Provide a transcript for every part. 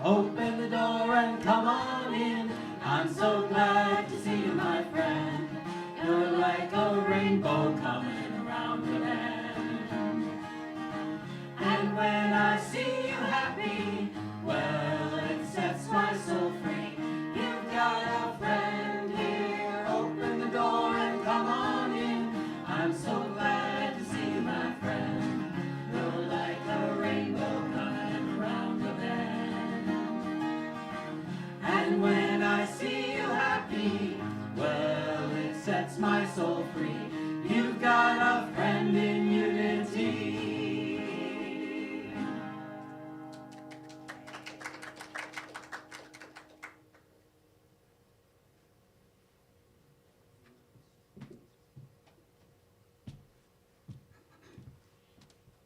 Open the door and come on in. I'm so glad to see you, my friend. You're like a rainbow coming around the bend. And when I see you happy, well, it sets my soul free. You've got a friend here. Open the door and come on in. I'm so glad to see you, my friend. You're like a rainbow coming around the bend. And when I see you happy, well, it sets my soul free. You've got a friend in unity.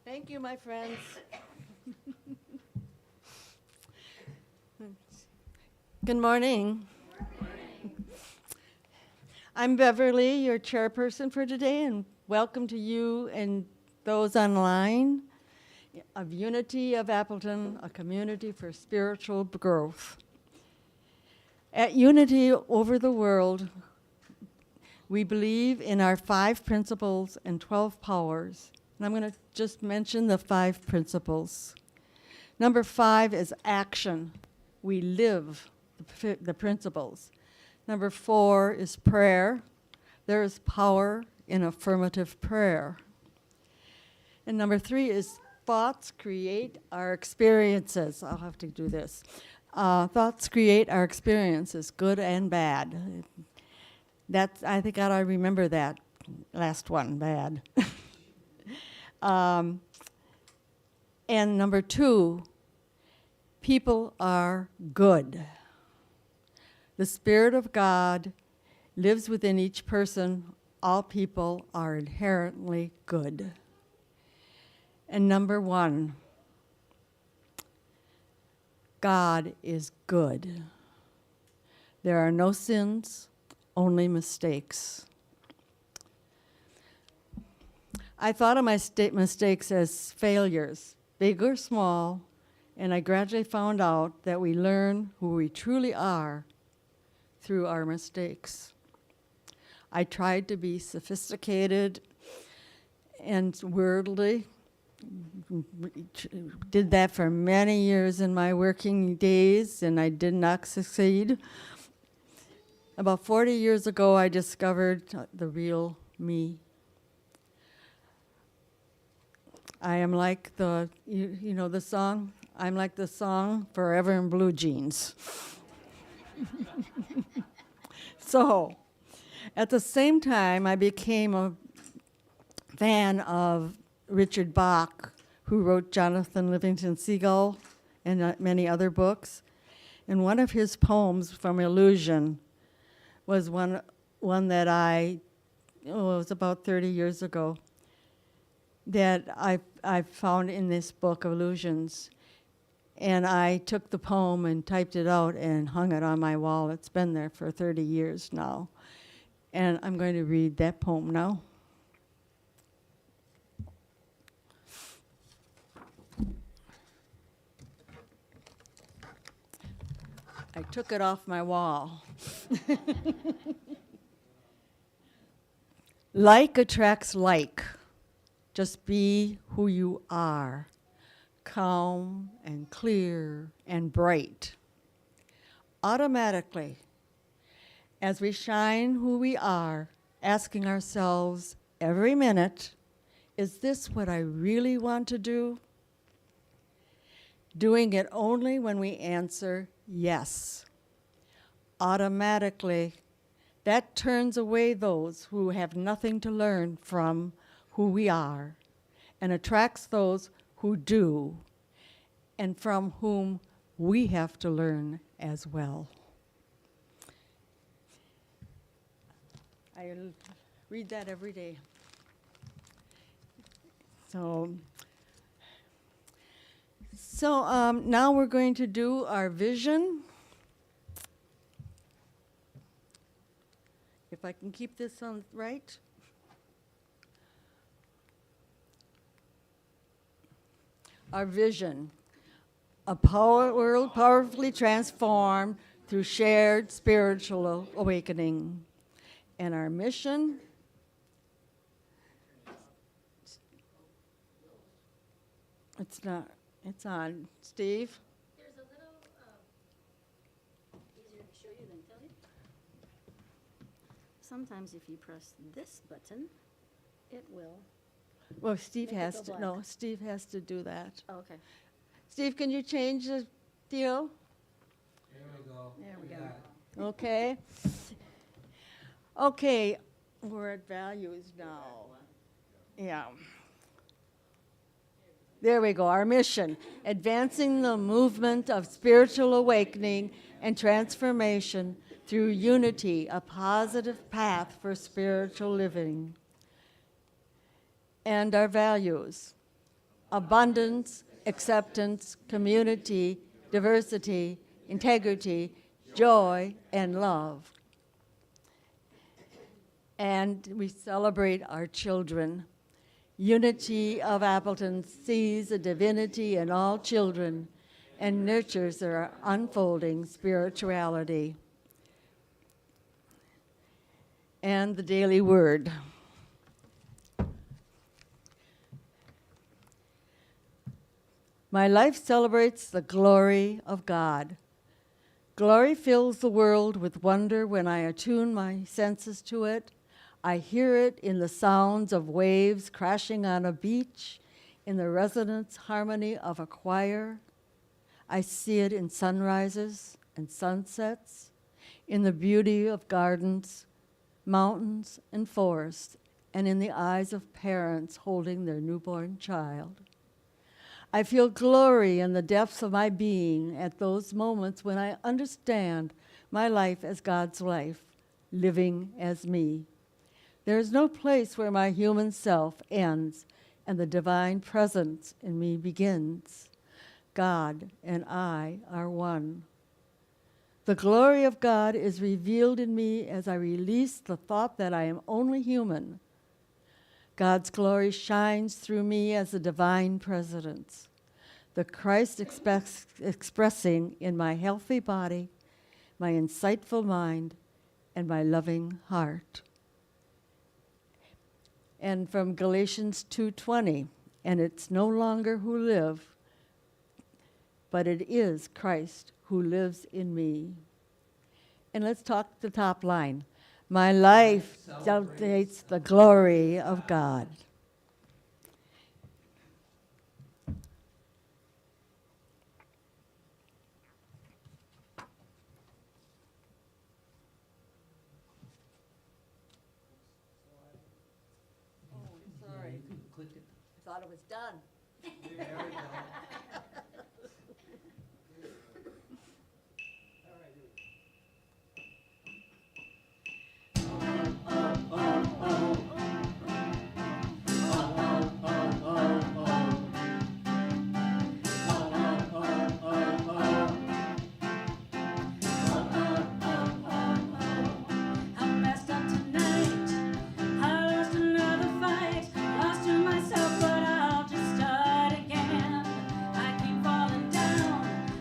Thank you, my friends. Good morning. I'm Beverly, your chairperson for today, and welcome to you and those online of Unity of Appleton, a community for spiritual growth. At Unity over the world, we believe in our 5 principles and 12 powers. And I'm going to just mention the 5 principles. Number 5 is action. We live the principles. Number 4 is prayer. There is power in affirmative prayer. And number 3 is thoughts create our experiences. I'll have to do this. Thoughts create our experiences, good and bad. I think I remember that last one, bad. And number 2, people are good. The Spirit of God lives within each person. All people are inherently good. And number 1, God is good. There are no sins, only mistakes. I thought of my mistakes as failures, big or small, and I gradually found out that we learn who we truly are through our mistakes. I tried to be sophisticated and worldly, did that for many years in my working days, and I did not succeed. About 40 years ago, I discovered the real me. I am like you know the song? I'm like the song Forever in Blue Jeans. So, at the same time, I became a fan of Richard Bach, who wrote Jonathan Livingston Seagull and many other books. And one of his poems from Illusion was one that it was about 30 years ago, that I found in this book, Illusions. And I took the poem and typed it out and hung it on my wall. It's been there for 30 years now. And I'm going to read that poem now. I took it off my wall. Like attracts like. Just be who you are, calm and clear and bright. Automatically, as we shine who we are, asking ourselves every minute, is this what I really want to do? Doing it only when we answer yes. Automatically, that turns away those who have nothing to learn from who we are, and attracts those who do, and from whom we have to learn as well. I read that every day. So now we're going to do our vision. If I can keep this on right. Our vision. world powerfully transformed through shared spiritual awakening. And our mission, it's on. Steve? There's a little, easier to show you than tell you. Sometimes if you press this button, it will, Well, Steve Make it has go to, black. no, Steve has to do that. oh, okay, Steve, can you change the deal? There we go. there we go. got it. Okay. Okay, we're at values now. Yeah. There we go, our mission, advancing the movement of spiritual awakening and transformation through unity, a positive path for spiritual living. And our values, abundance, acceptance, community, diversity, integrity, joy, and love. And we celebrate our children. Unity of Appleton sees the divinity in all children and nurtures their unfolding spirituality. And the daily word. My life celebrates the glory of God. Glory fills the world with wonder when I attune my senses to it. I hear it in the sounds of waves crashing on a beach, in the resonance harmony of a choir. I see it in sunrises and sunsets, in the beauty of gardens, mountains, and forests, and in the eyes of parents holding their newborn child. I feel glory in the depths of my being at those moments when I understand my life as God's life, living as me. There is no place where my human self ends and the divine presence in me begins. God and I are one. The glory of God is revealed in me as I release the thought that I am only human. God's glory shines through me as the divine presence, the Christ expressing in my healthy body, my insightful mind, and my loving heart. And from Galatians 2:20, and it's no longer who live, but it is Christ who lives in me. And let's talk the top line. My life celebrates the glory of God. Sorry. You can click it. I thought it was done. There we go. I'm messed up tonight. I lost another fight. Lost to myself, but I'll just start again. I keep falling down.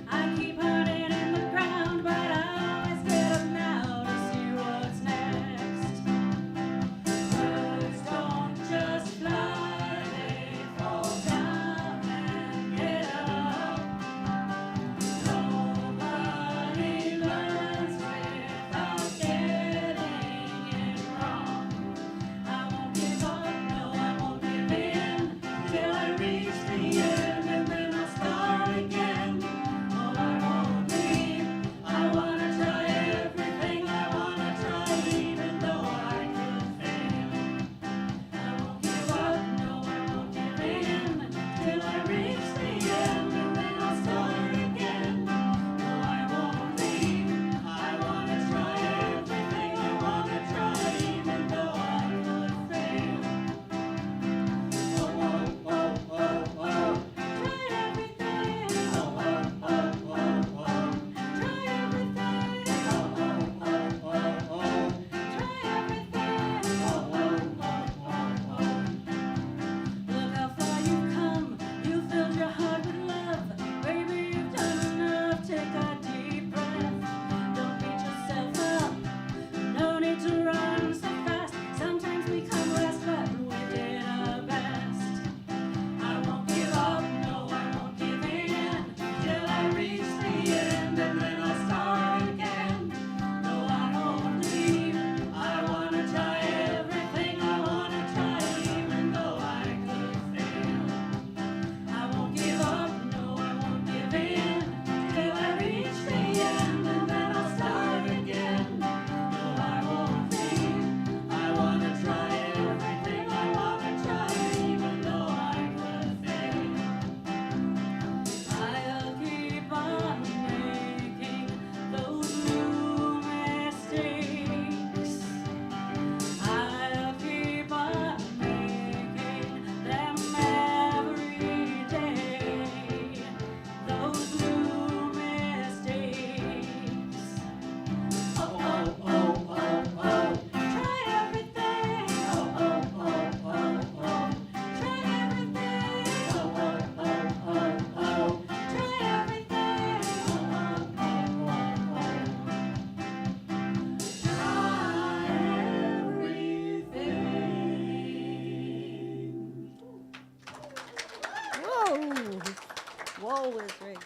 Always ready.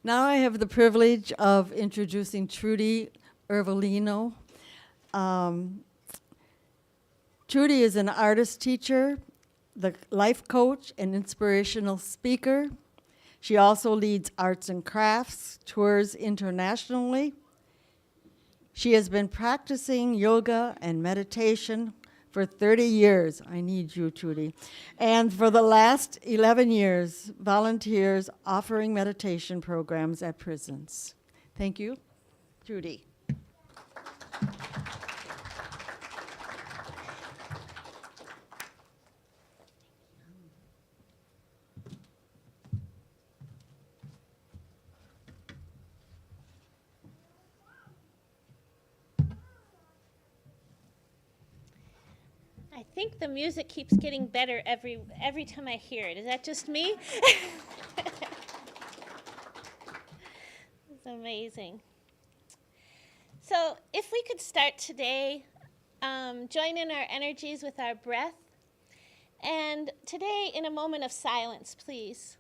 Now I have the privilege of introducing Trudi Iervolino. Trudi is an artist teacher, the life coach, and inspirational speaker. She also leads arts and crafts tours internationally. She has been practicing yoga and meditation for 30 years. I need you, Trudi. And for the last 11 years, volunteers offering meditation programs at prisons. Thank you, Trudi. I think the music keeps getting better every time I hear it. Is that just me? It's amazing. So if we could start today, join in our energies with our breath. And today, in a moment of silence, please,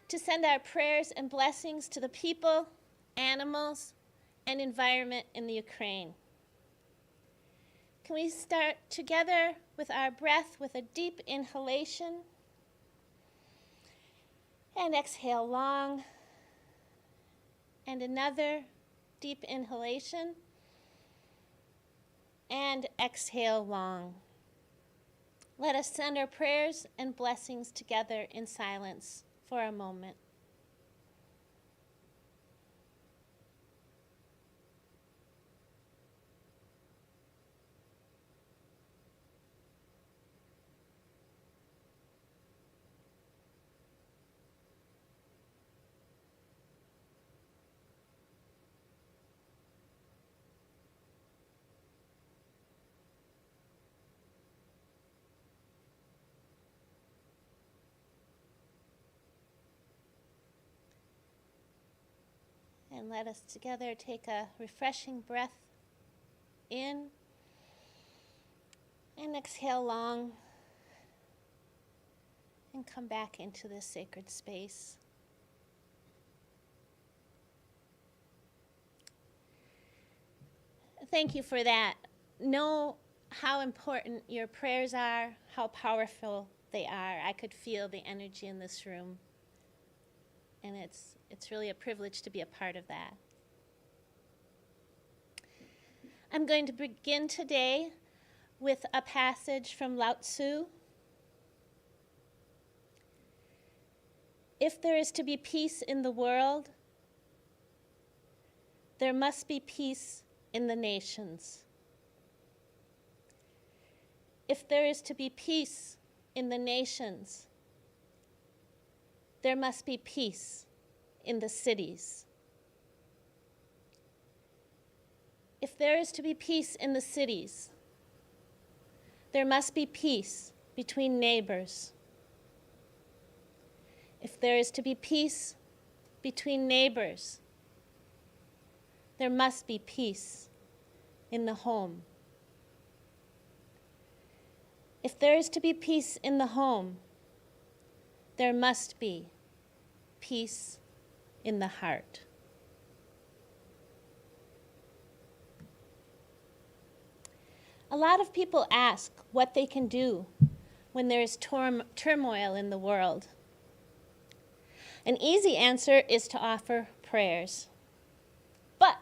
to send our prayers and blessings to the people, animals, and environment in the Ukraine. Can we start together with our breath with a deep inhalation and exhale long, and another deep inhalation and exhale long. Let us send our prayers and blessings together in silence for a moment. And let us together take a refreshing breath in and exhale long and come back into this sacred space. Thank you for that. Know how important your prayers are, how powerful they are. I could feel the energy in this room. And it's really a privilege to be a part of that. I'm going to begin today with a passage from Lao Tzu. If there is to be peace in the world, there must be peace in the nations. If there is to be peace in the nations, there must be peace in the cities. If there is to be peace in the cities, there must be peace between neighbors. If there is to be peace between neighbors, there must be peace in the home. If there is to be peace in the home, there must be peace in the heart. A lot of people ask what they can do when there is turmoil in the world. An easy answer is to offer prayers. But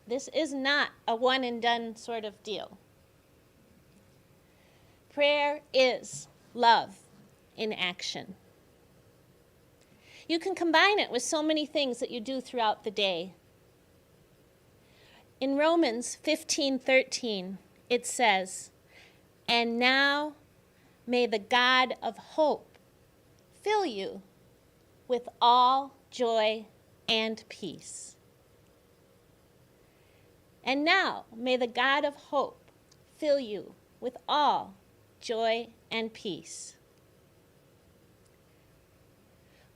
this is not a one and done sort of deal. Prayer is love in action. You can combine it with so many things that you do throughout the day. In Romans 15:13, it says, "And now may the God of hope fill you with all joy and peace." And now may the God of hope fill you with all joy and peace.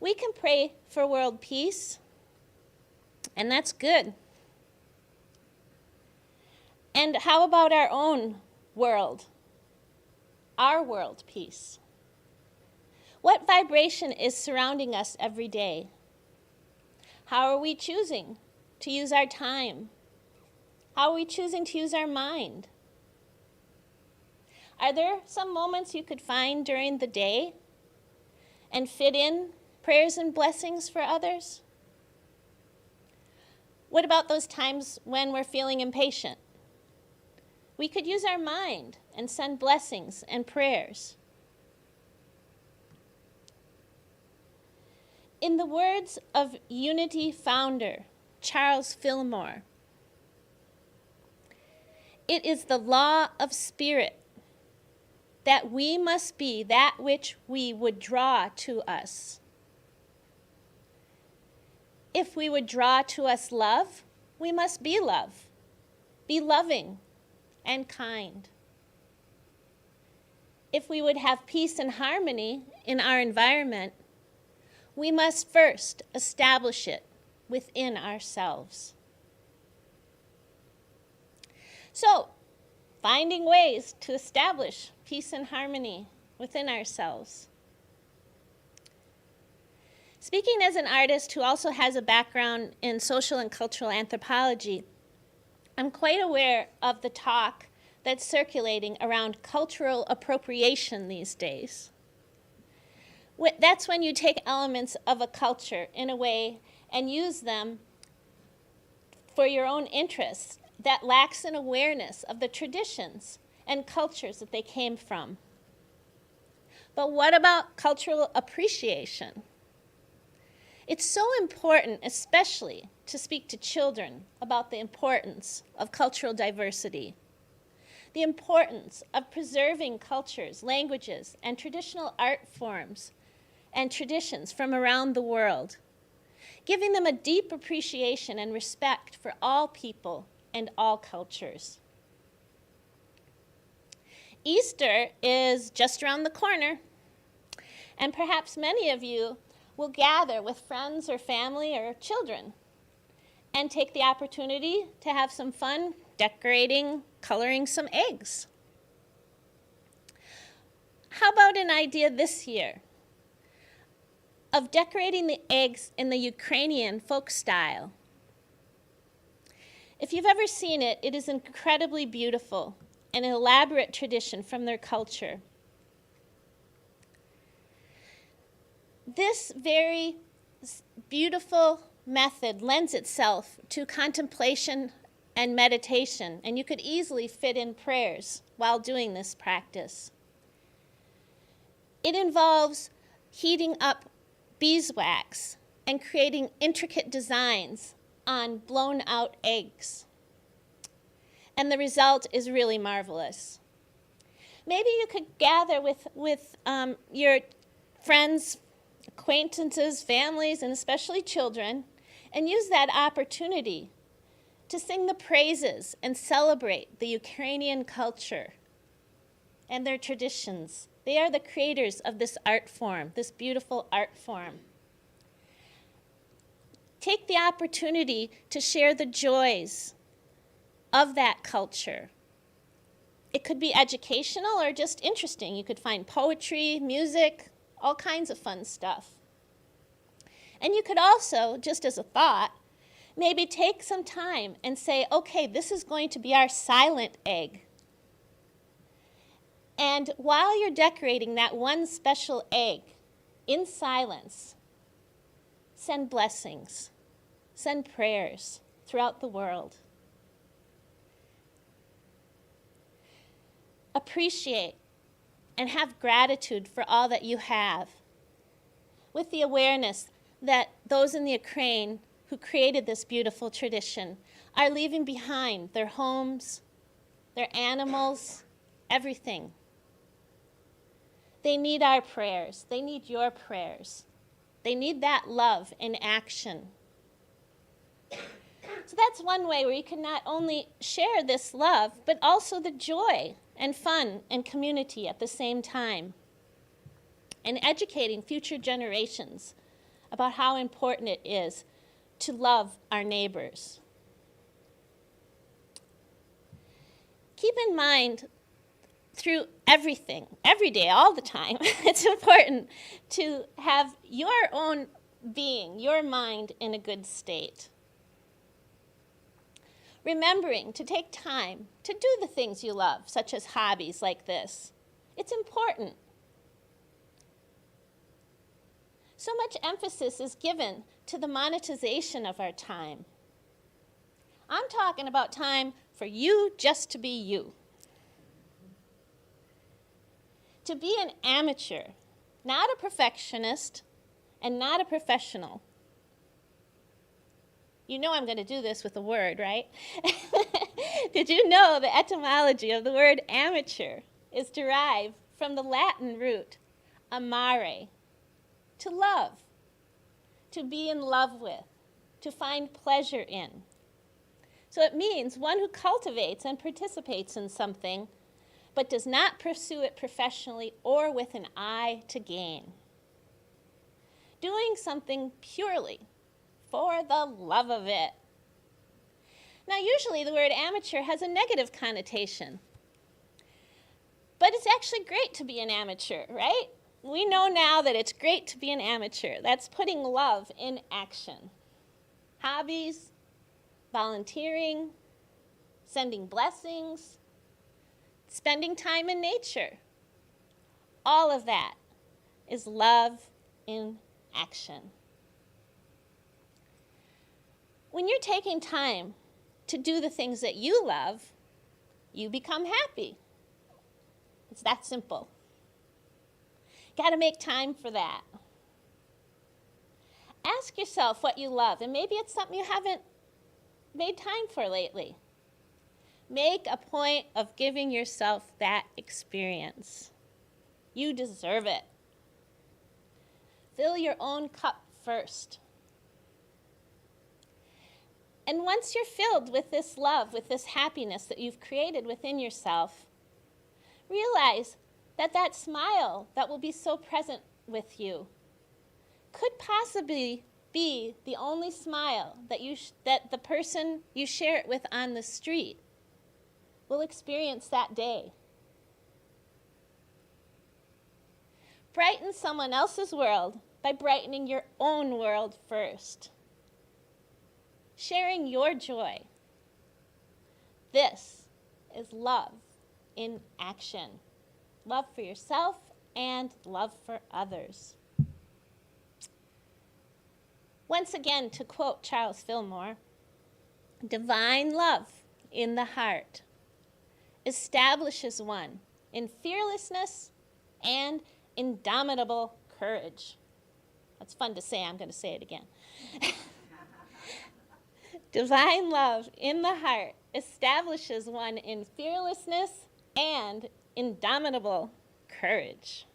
We can pray for world peace, and that's good. And how about our own world, our world peace? What vibration is surrounding us every day? How are we choosing to use our time? How are we choosing to use our mind? Are there some moments you could find during the day and fit in prayers and blessings for others? What about those times when we're feeling impatient? We could use our mind and send blessings and prayers. In the words of Unity founder Charles Fillmore, it is the law of spirit that we must be that which we would draw to us. If we would draw to us love, we must be love, be loving and kind. If we would have peace and harmony in our environment, we must first establish it within ourselves. So, finding ways to establish peace and harmony within ourselves. Speaking as an artist who also has a background in social and cultural anthropology, I'm quite aware of the talk that's circulating around cultural appropriation these days. That's when you take elements of a culture in a way and use them for your own interests that lacks an awareness of the traditions and cultures that they came from. But what about cultural appreciation? It's so important, especially to speak to children about the importance of cultural diversity, the importance of preserving cultures, languages, and traditional art forms and traditions from around the world, giving them a deep appreciation and respect for all people and all cultures. Easter is just around the corner, and perhaps many of you will gather with friends or family or children and take the opportunity to have some fun decorating, coloring some eggs. How about an idea this year of decorating the eggs in the Ukrainian folk style? If you've ever seen it, it is incredibly beautiful, an elaborate tradition from their culture. This very beautiful method lends itself to contemplation and meditation, and you could easily fit in prayers while doing this practice. It involves heating up beeswax and creating intricate designs on blown out eggs. And the result is really marvelous. Maybe you could gather with your friends, acquaintances, families, and especially children, and use that opportunity to sing the praises and celebrate the Ukrainian culture and their traditions. They are the creators of this art form, this beautiful art form. Take the opportunity to share the joys of that culture. It could be educational or just interesting. You could find poetry, music, all kinds of fun stuff. And you could also, just as a thought, maybe take some time and say, okay, this is going to be our silent egg. And while you're decorating that one special egg, in silence, send blessings, send prayers throughout the world. Appreciate and have gratitude for all that you have, with the awareness that those in the Ukraine who created this beautiful tradition are leaving behind their homes, their animals, everything. They need our prayers. They need your prayers. They need that love in action. So that's one way where you can not only share this love, but also the joy and fun and community at the same time. And educating future generations about how important it is to love our, keep in mind through everything, every day, all the time, it's important to have your own being, your mind in a good state. Remembering to take time to do the things you love, such as hobbies like this. It's important. So much emphasis is given to the monetization of our time. I'm talking about time for you just to be you. To be an amateur, not a perfectionist, and not a professional. You know I'm going to do this with a word, right? Did you know the etymology of the word amateur is derived from the Latin root amare, to love, to be in love with, to find pleasure in. So it means one who cultivates and participates in something, but does not pursue it professionally or with an eye to gain. Doing something purely for the love of it. Now, usually the word amateur has a negative connotation, but it's actually great to be an amateur, right? We know now that it's great to be an amateur. That's putting love in action. Hobbies, volunteering, sending blessings, spending time in nature. All of that is love in action. When you're taking time to do the things that you love, you become happy. It's that simple. Got to make time for that. Ask yourself what you love, and maybe it's something you haven't made time for lately. Make a point of giving yourself that experience. You deserve it. Fill your own cup first. And once you're filled with this love, with this happiness that you've created within yourself, realize that that smile that will be so present with you could possibly be the only smile that the person you share it with on the street will experience that day. Brighten someone else's world by brightening your own world first. Sharing your joy. This is love in action. Love for yourself and love for others. Once again, to quote Charles Fillmore, divine love in the heart establishes one in fearlessness and indomitable courage. That's fun to say. I'm going to say it again. Divine love in the heart establishes one in fearlessness and indomitable courage.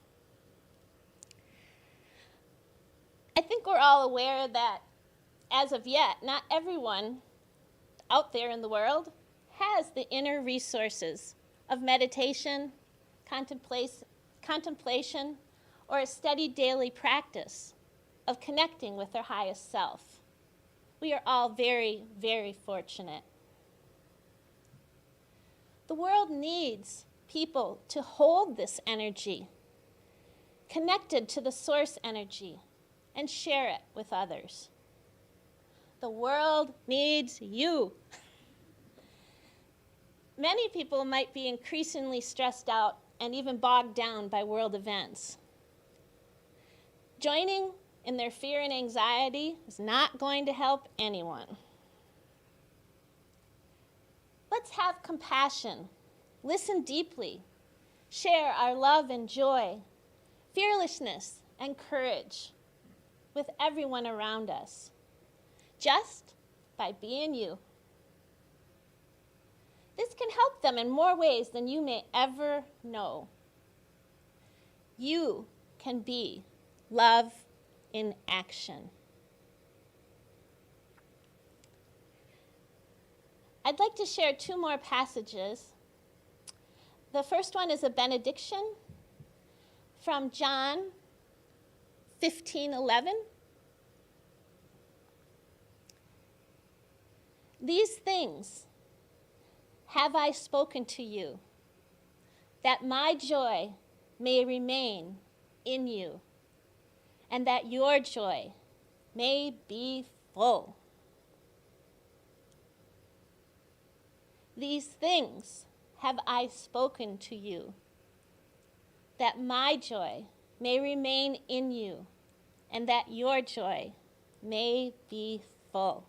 I think we're all aware that, as of yet, not everyone out there in the world has the inner resources of meditation, contemplation, or a steady daily practice of connecting with their highest self. We are all very, very fortunate. The world needs people to hold this energy, connected to the source energy, and share it with others. The world needs you. Many people might be increasingly stressed out and even bogged down by world events. Joining in their fear and anxiety is not going to help anyone. Let's have compassion, listen deeply, share our love and joy, fearlessness and courage with everyone around us, just by being you. This can help them in more ways than you may ever know. You can be love in action. I'd like to share two more passages. The first one is a benediction from John 15:11. These things have I spoken to you, that my joy may remain in you, and that your joy may be full. These things have I spoken to you, that my joy may remain in you, and that your joy may be full.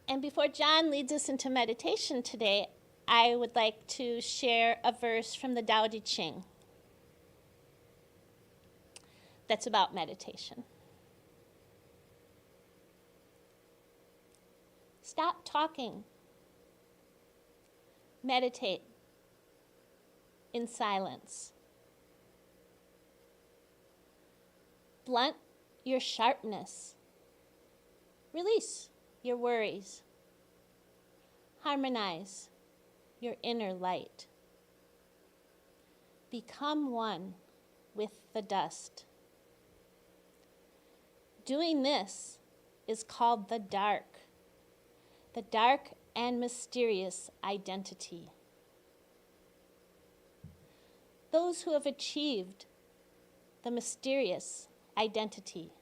And before John leads us into meditation today, I would like to share a verse from the Tao Te Ching that's about meditation. Stop talking. Meditate in silence. Blunt your sharpness. Release your worries. Harmonize your inner light. Become one with the dust. Doing this is called the dark and mysterious identity. Those who have achieved the mysterious identity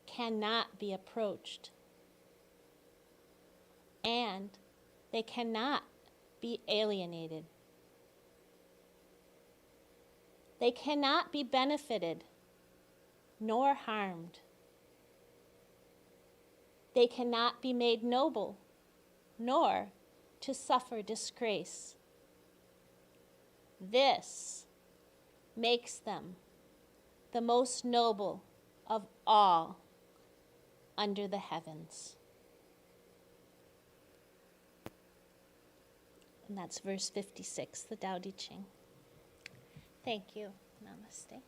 cannot be approached, and they cannot be alienated. They cannot be benefited nor harmed. They cannot be made noble, nor to suffer disgrace. This makes them the most noble of all under the heavens. And that's verse 56, the Tao Te Ching. Thank you. Namaste.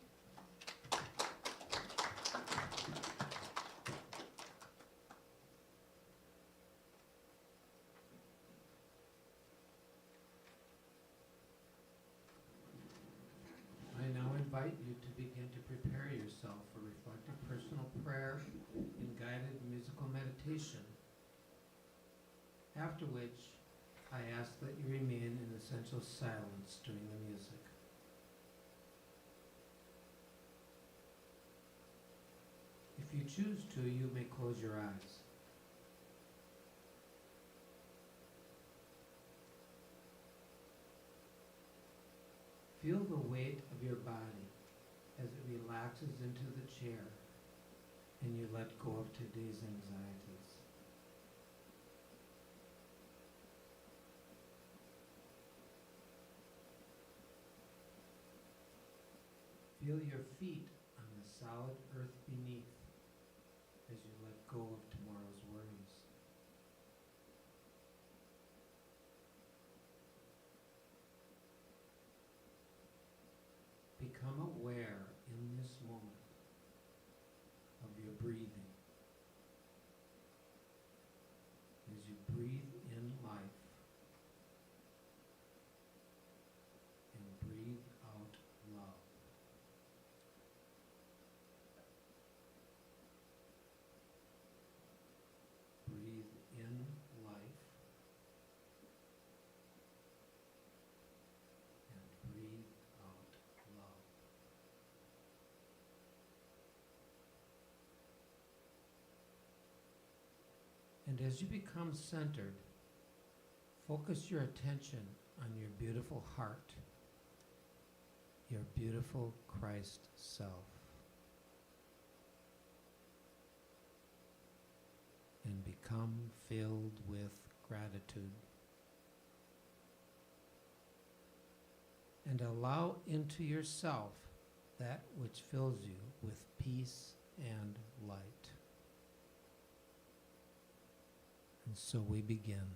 I now invite you to begin to prepare yourself for reflective personal prayer and guided musical meditation, after which I ask that you remain in essential silence during the music. If you choose to, you may close your eyes. Feel the weight of your body as it relaxes into the chair and you let go of today's anxieties. Feel your feet on the solid earth beneath as you let go of tomorrow's worries. Become aware in this moment of your breathing. As you breathe in life and breathe out love. Breathe in life and breathe out love. And as you become centered, focus your attention on your beautiful heart, your beautiful Christ self. And become filled with gratitude. And allow into yourself that which fills you with peace and light. And so we begin.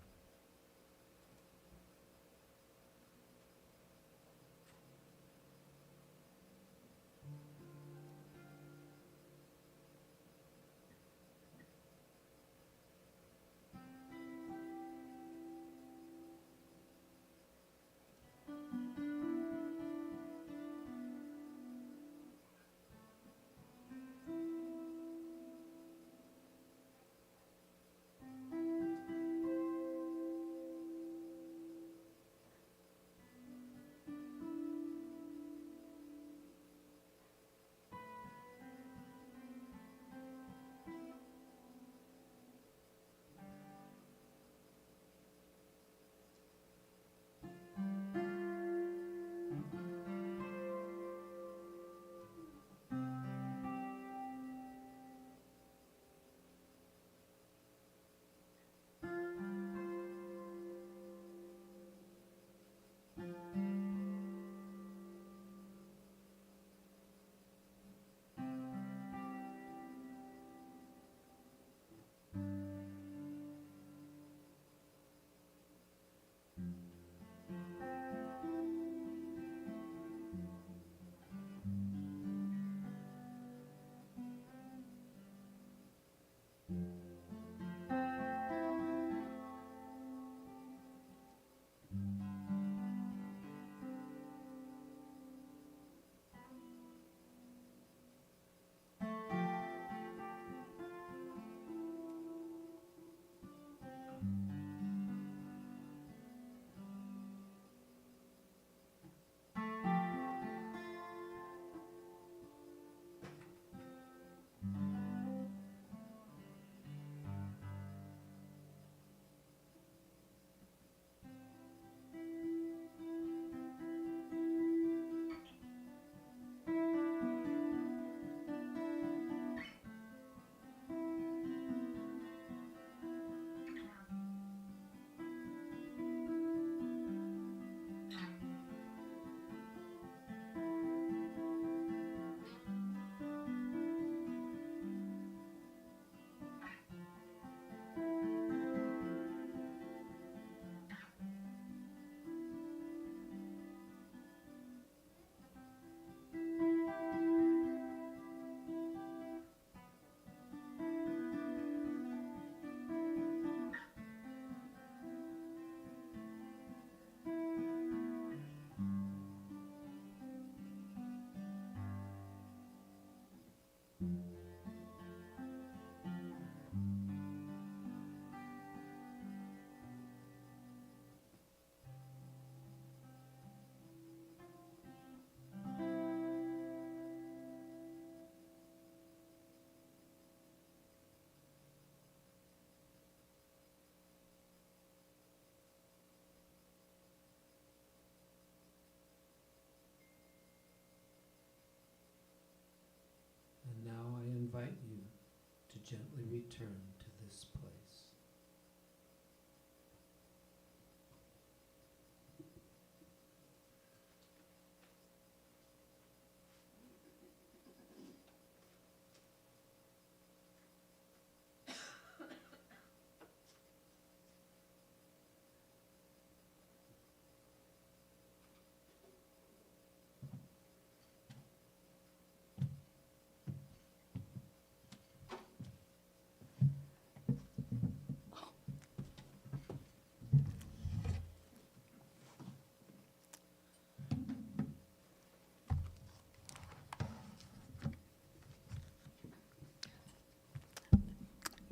return to this place.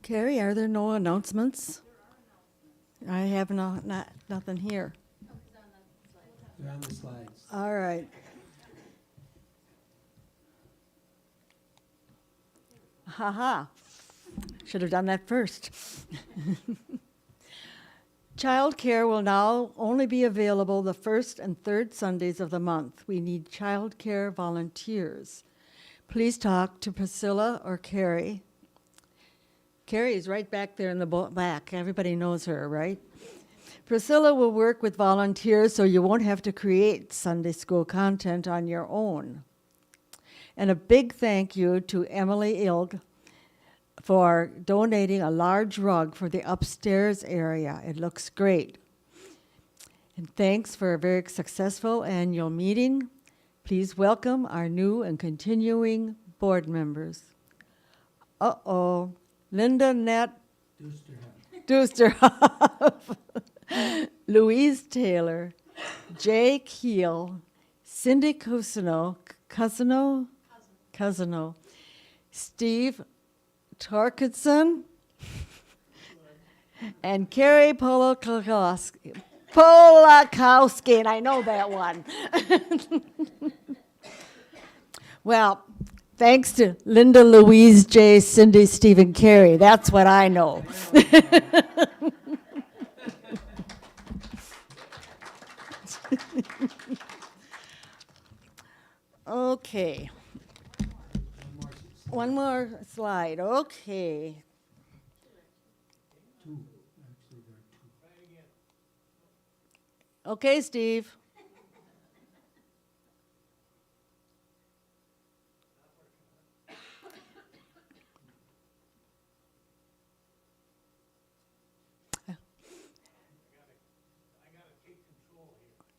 Carrie, are there no announcements? I have nothing here. They're on the slides. All right. Ha. Should have done that first. Childcare will now only be available the first and third Sundays of the month. We need childcare volunteers. Please talk to Priscilla or Carrie. Carrie is right back there in the back. Everybody knows her, right? Priscilla will work with volunteers so you won't have to create Sunday school content on your own. And a big thank you to Emily Ilg for donating a large rug for the upstairs area. It looks great. And thanks for a very successful annual meeting. Please welcome our new and continuing board members. Linda Nett Dusterhoff, Louise Taylor, Jay Keel, Cindy Cousino, Steve Torkinson, and Carrie Polakowski, and I know that one. Well, thanks to Linda, Louise, Jay, Cindy, Stephen, Carrie. That's what I know. Okay. One more slide. Okay. Two. Actually, there are two. Okay, Steve.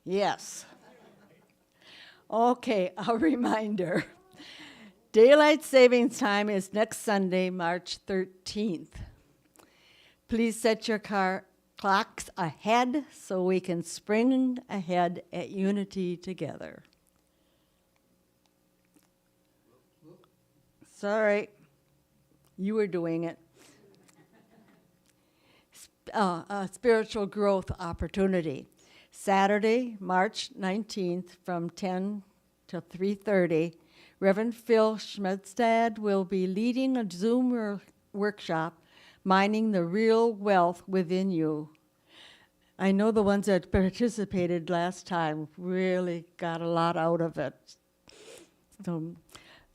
Yes. Okay, a reminder. Daylight savings time is next Sunday, March 13th. Please set your clocks ahead so we can spring ahead at Unity together. Sorry, you were doing it. A spiritual growth opportunity. Saturday, March 19th from 10 to 3:30, Reverend Phil Schmedstad will be leading a Zoom workshop, Mining the Real Wealth Within You. I know the ones that participated last time really got a lot out of it. So,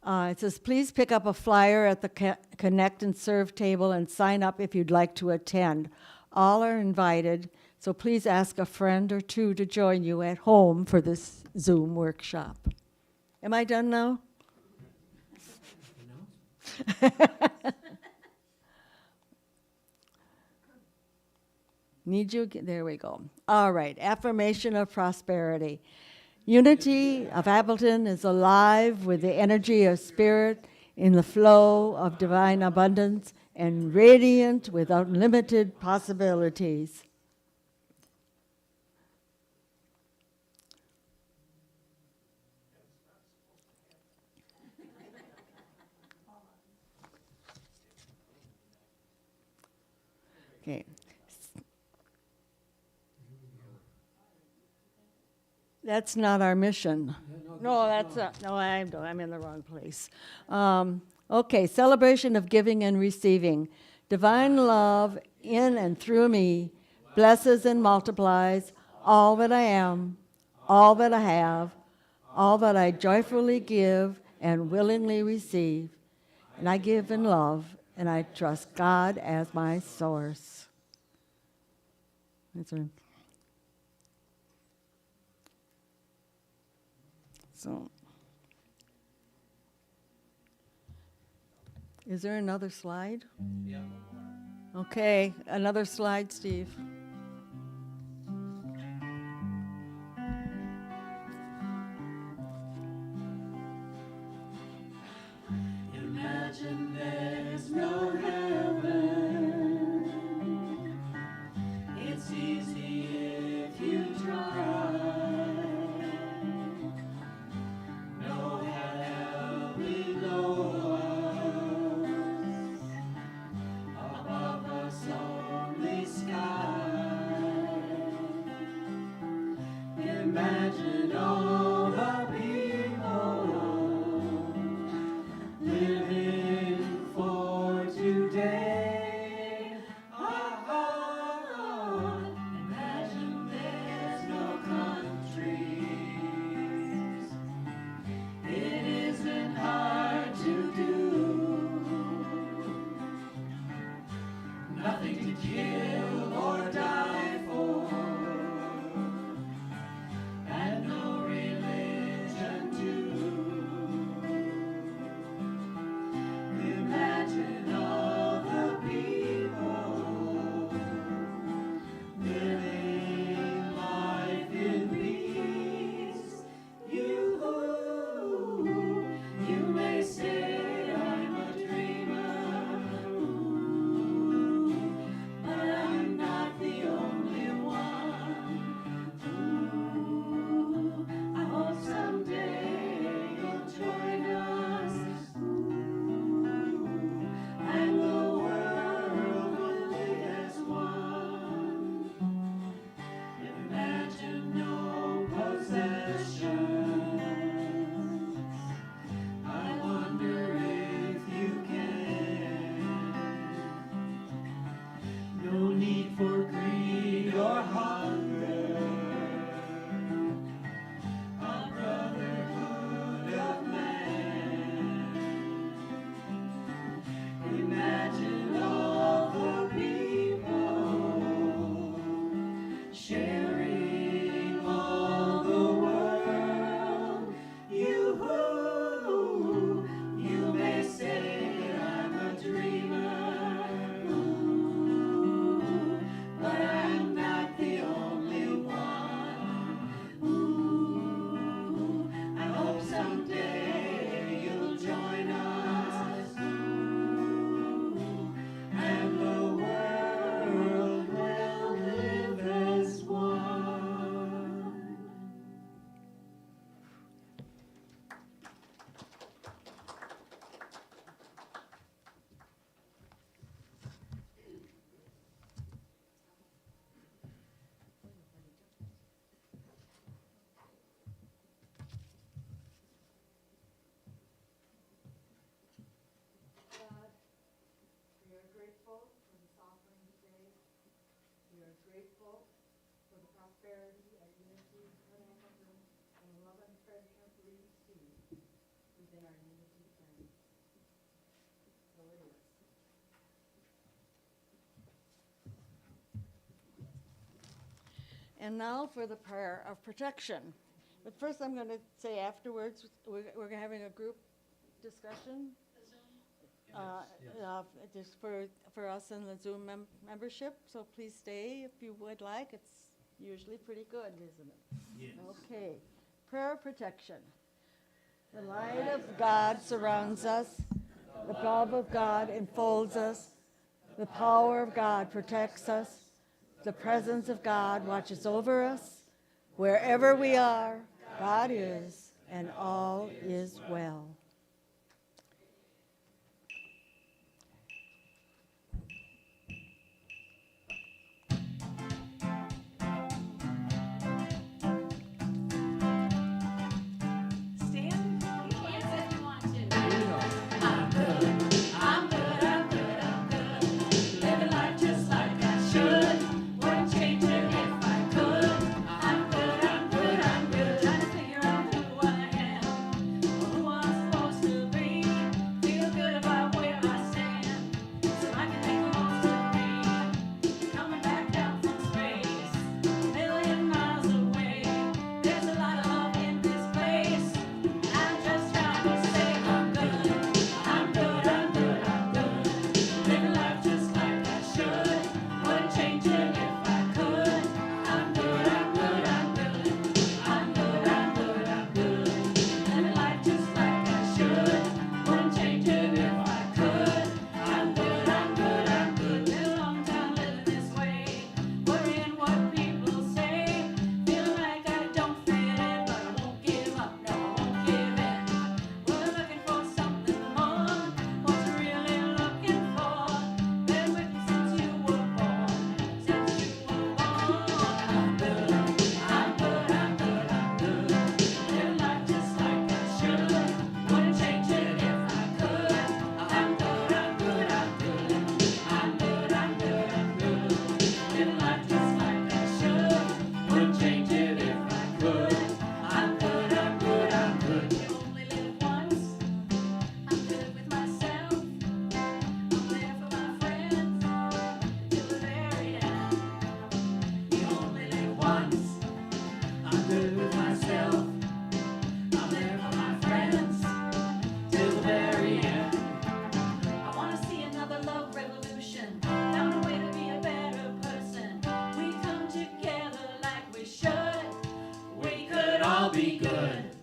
it says, please pick up a flyer at the Connect and Serve table and sign up if you'd like to attend. All are invited. So please ask a friend or two to join you at home for this Zoom workshop. Am I done now? Need you? There we go. All right, affirmation of prosperity. Unity of Appleton is alive with the energy of spirit in the flow of divine abundance and radiant with unlimited possibilities. Okay. That's not our mission. No, that's not. No, I'm in the wrong place. Okay, celebration of giving and receiving. Divine love in and through me blesses and multiplies all that I am, all that I have, all that I joyfully give and willingly receive. And I give in love and I trust God as my source. That's right. So, is there another slide? Yeah. Okay, another slide, Steve. Imagine there's no heaven. It's easy if you try. No hell below us. Above us only sky. Imagine all the people living for today. Imagine there's no countries. It isn't hard to do. Nothing to kill or die for, and no religion too. Imagine all the people living life in peace. You may say I'm a dreamer, but I'm not the only one. I hope someday you'll join us. And the world will live as one. Imagine no possessions. I wonder if you can. No need for greed or hunger. A brotherhood of man. Imagine all the people sharing all the world. You may say I'm a dreamer, but I'm not the only one. I hope someday you'll join us. And the world will live as one. God, we are grateful for this offering today. We are grateful for the prosperity and unity of Hamilton and love and friendship we receive within our unity family. So it is. And now for the prayer of protection. But first I'm going to say afterwards, we're having a group discussion. Just for us in the Zoom membership, so please stay if you would like. It's usually pretty good, isn't it? Yes. Okay. Prayer of protection. The light of God surrounds us. The love of God enfolds us. The power of God protects us. The presence of God watches over us. Wherever we are, God is, and all is well. Stand? Yes, if you want to. I'm good. I'm good. I'm good. I'm good. Living life just like I should. Wouldn't change it if I could. I'm good. I'm good. I'm good. Trying to figure out who I am. Who I'm be good.